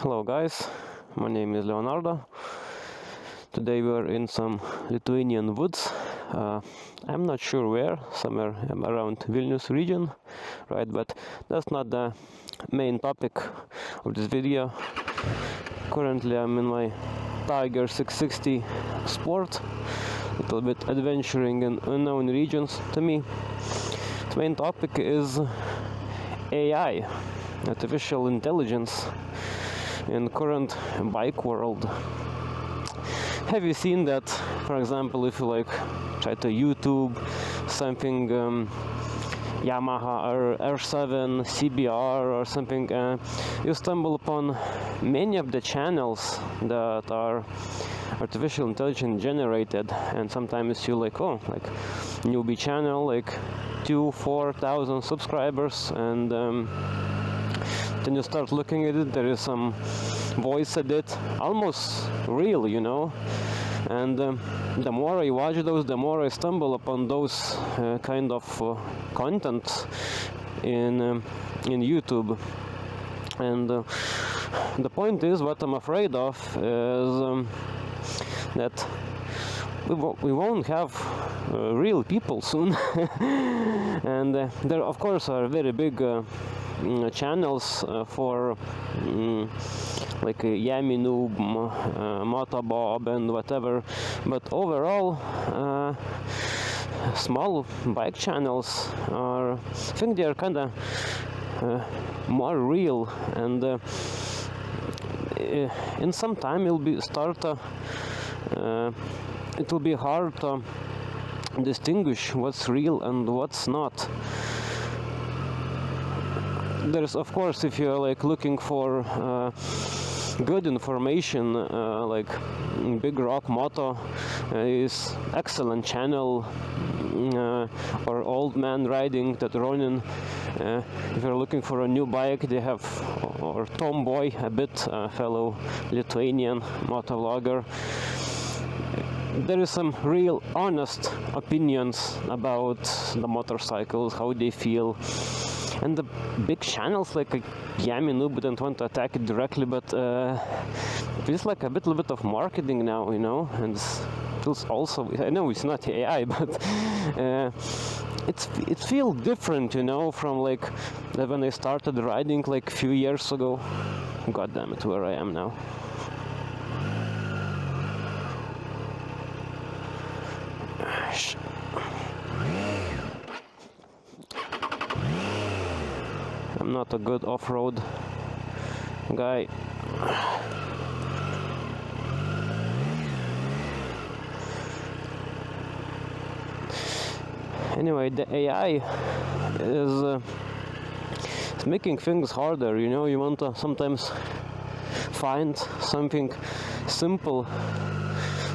Hello guys, my name is Leonardo. Today we are in some Lithuanian woods. I'm not sure where, somewhere around Vilnius region, right? But that's not the main topic of this video. Currently I'm in my Tiger 660 Sport, a little bit adventuring in unknown regions to me. The main topic is AI, artificial intelligence, in current bike world. Have you seen that, for example, if you try to YouTube something Yamaha R7 CBR or something, you stumble upon many of the channels that are artificial intelligence generated, and sometimes you newbie channel, 2,000-4,000 subscribers, and then you start looking at it, there is some voice edit, almost real, and the more I watch those, the more I stumble upon those kind of content in YouTube. And the point is, what I'm afraid of is that we won't have real people soon. And there of course are very big channels for Yami Noob, Motobob and whatever, but overall small bike channels are, I think they are kind of more real, and in some time it will be hard to distinguish what's real and what's not. There's, of course, if you're looking for good information, Big Rock Moto is excellent channel, or Old Man Riding, that Ronin. If you're looking for a new bike, they have, or Tomboy, a bit, fellow Lithuanian motovlogger. There is some real honest opinions about the motorcycles, how they feel. And the big channels like Yami Noob don't want to attack it directly, but it feels like a little bit of marketing now, and it feels also, I know it's not AI, but it feels different, from when I started riding a few years ago. God damn it, where I am now. I'm not a good off-road guy. Anyway, the AI is making things harder, you want to sometimes find something simple,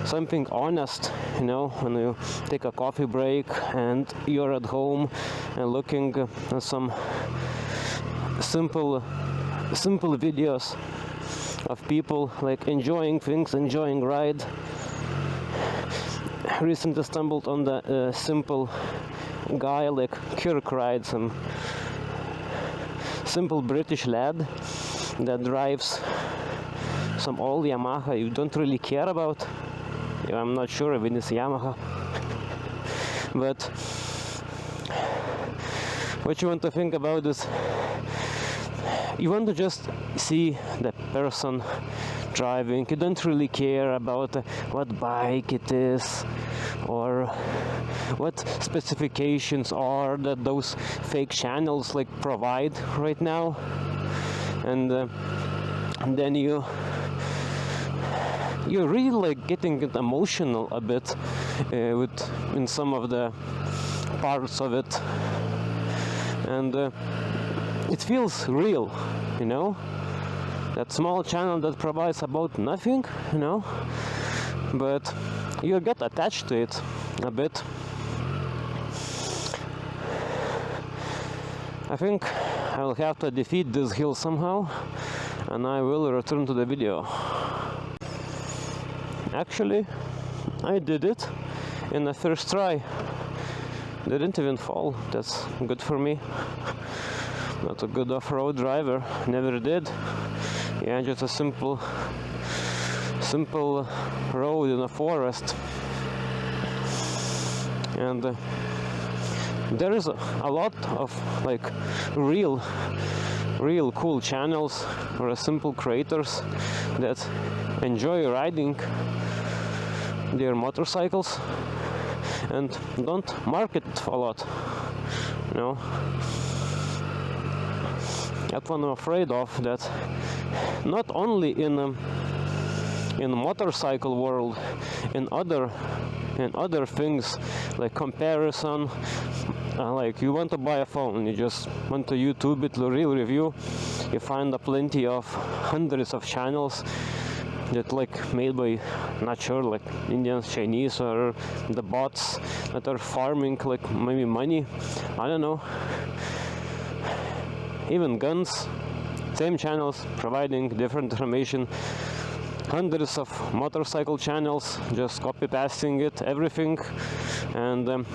something honest, when you take a coffee break and you're at home and looking at some simple videos of people enjoying things, enjoying ride. Recently stumbled on the simple guy Kirk ride, some simple British lad that drives some old Yamaha you don't really care about. I'm not sure if it is Yamaha, but what you want to think about is, you want to just see the person driving. You don't really care about what bike it is or what specifications are that those fake channels provide right now. And then you're really getting emotional a bit in some of the parts of it, and it feels real, that small channel that provides about nothing, but you get attached to it a bit. I think I will have to defeat this hill somehow, and I will return to the video. Actually, I did it in the first try. Didn't even fall. That's good for me. Not a good off-road driver. Never did. yeah, just a simple road in a forest. And there is a lot of like real cool channels or simple creators that enjoy riding their motorcycles and don't market it a lot, you know. That's what I'm afraid of, that not only in the motorcycle world, in other things like comparison, like you want to buy a phone, you just want to YouTube it, real review, you find plenty of hundreds of channels that like made by, not sure, like Indians, Chinese, or the bots that are farming like maybe money, I don't know. Even guns, same channels providing different information. Hundreds of motorcycle channels just copy pasting it, everything, and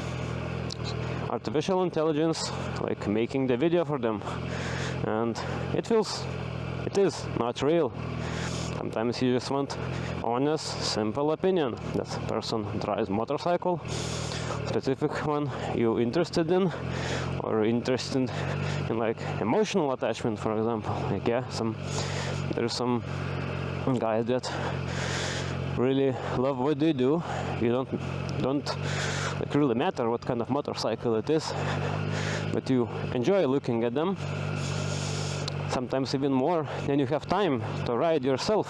artificial intelligence like making the video for them, and it is not real. Sometimes you just want honest, simple opinion. That person drives motorcycle, specific one you interested in, or interested in like emotional attachment, for example. Like, yeah, there's some guys that really love what they do. You don't like really matter what kind of motorcycle it is, but you enjoy looking at them. Sometimes even more than you have time to ride yourself,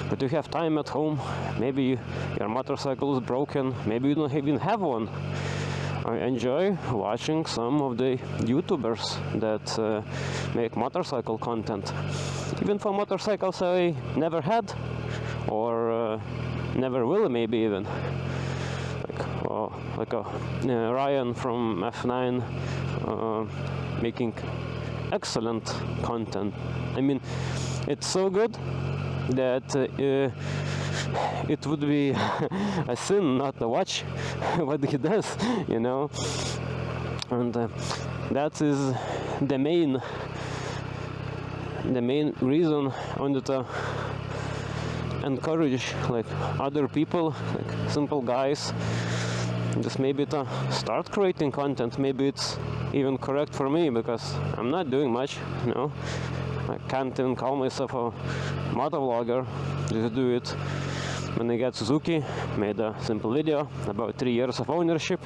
but you have time at home. Maybe your motorcycle is broken, maybe you don't even have one. I enjoy watching some of the YouTubers that make motorcycle content, even for motorcycles I never had or never will, maybe even like Ryan from F9 making excellent content. I mean, it's so good that it would be a sin not to watch what he does, you know. And that is the main reason I wanted to encourage like other people, like simple guys, just maybe to start creating content. Maybe it's even correct for me because I'm not doing much, you know. I can't even call myself a motovlogger. Just do it. When I got Suzuki, made a simple video about 3 years of ownership,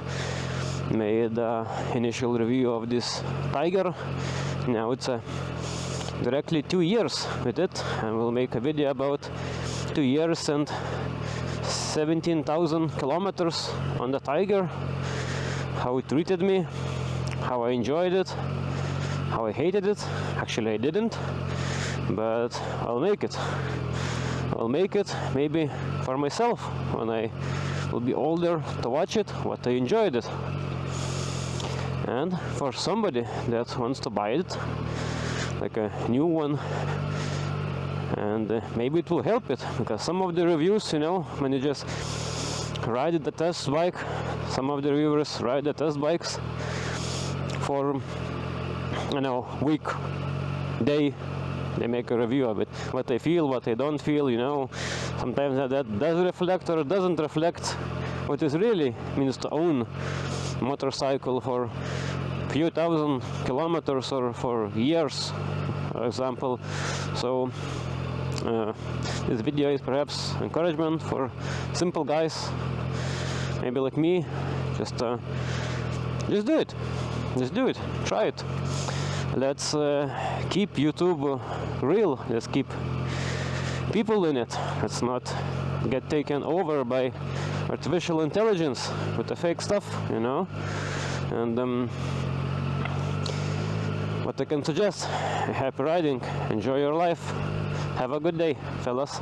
made an initial review of this Tiger. Now it's directly 2 years with it, and we'll make a video about 2 years and 17,000 kilometers on the Tiger, how it treated me, how I enjoyed it, how I hated it. Actually I didn't, but I'll make it maybe for myself when I will be older to watch it, what I enjoyed it. And for somebody that wants to buy it, like a new one, and maybe it will help it, because some of the reviews, you know, when you just ride the test bike, some of the reviewers ride the test bikes for, you know, week, day, they make a review of it, what they feel, what they don't feel, you know. Sometimes that does reflect or doesn't reflect what it really means to own a motorcycle for a few thousand kilometers or for years, for example. So this video is perhaps encouragement for simple guys, maybe like me. Just do it, try it. Let's keep YouTube real. Let's keep people in it. Let's not get taken over by artificial intelligence with the fake stuff, you know. And what I can suggest: happy riding, enjoy your life, have a good day, fellas.